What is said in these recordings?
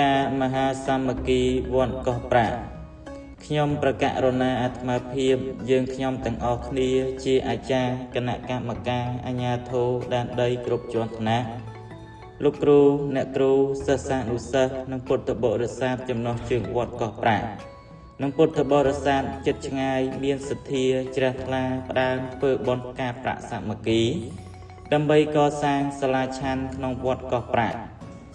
ការមហាសាមគ្គីវត្តកោះប្រាក់ខ្ញុំប្រកាសរណាអាត្មាភាពយើងខ្ញុំទាំងអស់គ្នាជាអាចារ្យគណៈកម្មការអាជ្ញាធរដែនដីគ្រប់ជាន់ថ្នាក់លោកគ្រូអ្នកគ្រូសិស្សានុសិស្សនិងពុទ្ធបរិស័ទចំណុះជើងវត្តកោះប្រាក់និងពុទ្ធបរិស័ទចិត្តឆ្ងាយមានសទ្ធាជ្រះថ្លាផ្ដើមធ្វើបុណ្យការប្រាក់សាមគ្គីដើម្បីកសាងសាលាឆាន់ក្នុងវត្តកោះប្រាក់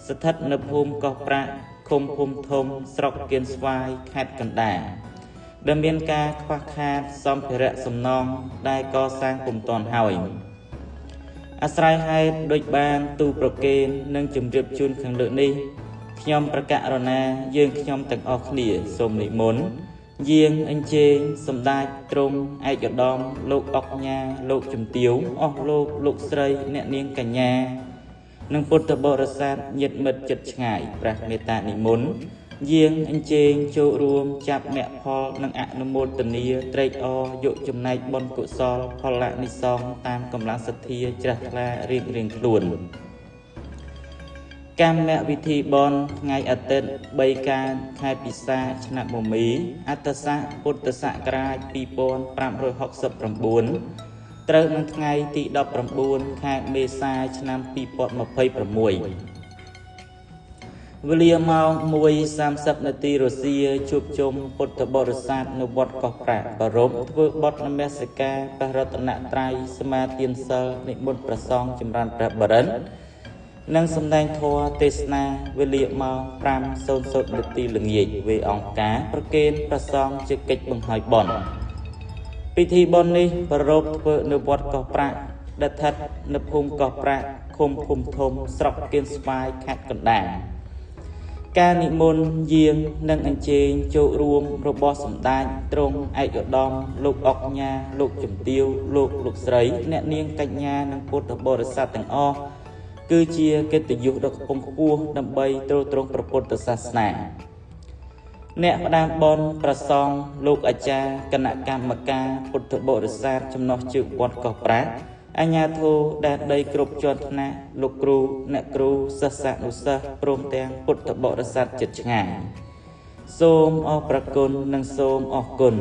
ស្ថិតនៅភូមិកោះប្រាក់ឃុំភូមិធំស្រុកគៀនស្វាយខេត្តកណ្ដាលដែលមានការខ្វះខាតសម្ភារៈសំណង់ដែលកសាងពុំទាន់ហើយអាស្រ័យហេតុដូចបានទូប្រកេននិងជម្រាបជូនខាងលើនេះខ្ញុំប្រកាសរណាយើងខ្ញុំទាំងអស់គ្នាសូមនិមន្តយាងអញ្ជើញសម្ដេចទ្រង់ឯកឧត្តមលោកអុកញ៉ាលោកជំទាវអស់លោកស្រីអ្នកនាងកញ្ញានិងពុទ្ធបរិស័ទញាតិមិត្តចិត្តឆ្ងាយព្រះមេត្តានិមន្តយាងអញ្ជើញចូលរួមចាប់មគ្គផលនិងអនុមោទនាត្រេកអរយកចំណែកបុណ្យកុសលផលនិសង្ឃតាមកម្លាំងសទ្ធាជ្រះថ្លារៀងខ្លួនកម្មវិធីបុណ្យថ្ងៃអាទិត្យ3កើតខែពិសាឆ្នាំមមីអត្តស័កពុទ្ធសករាជ2569ត្រូវនឹងថ្ងៃទី19ខែមេសាឆ្នាំ2026វេលាម៉ោង 1:30 នាទីរសៀលជួបជុំពុទ្ធបរិស័ទនៅវត្តកោះប្រាក់ប្ររពធ្វើបទនមស្ការព្រះរតនត្រ័យសមាទានសិលនិមន្តព្រះសង្ឃចម្រើនព្រះបរិញ្ញនិងសម្ដែងធម៌ទេសនាវេលាម៉ោង 5:00 នាទីល្ងាចវេអង្គការប្រគេនព្រះសង្ឃជាកិច្ចបង្ហើយបុណ្យពិធីបុណ្យនេះប្ររពធ្វើនៅវត្តកោះប្រាក់ដែលស្ថិតនៅភូមិកោះប្រាក់ឃុំភូមិធំស្រុកគៀនស្វាយខេត្តកណ្ដាលការនិមន្តយាងនិងអញ្ជើញចូលរួមរបស់សម្ដេចទ្រង់ឯកឧត្តមលោកអុកញ៉ាលោកជំទាវលោកស្រីអ្នកនាងកញ្ញានិងពុទ្ធបរិស័ទទាំងអស់គឺជាកិត្តិយសដ៏ខ្ពង់ខ្ពស់ដើម្បីទ្រទ្រង់ព្រះពុទ្ធសាសនាអ្នកផ្ដាំបុណ្យប្រសង់លោកអាចារ្យគណៈកម្មការពុទ្ធបរិស័ទចំណុះជើងវត្តកោះប្រាក់អាជ្ញាធរដែនដីគ្រប់ជាន់ថ្នាក់លោកគ្រូអ្នកគ្រូសិស្សានុសិស្សព្រមទាំងពុទ្ធបរិស័ទចិត្តឆ្ងាយសូមអរព្រគុណនិងសូមអរគុណ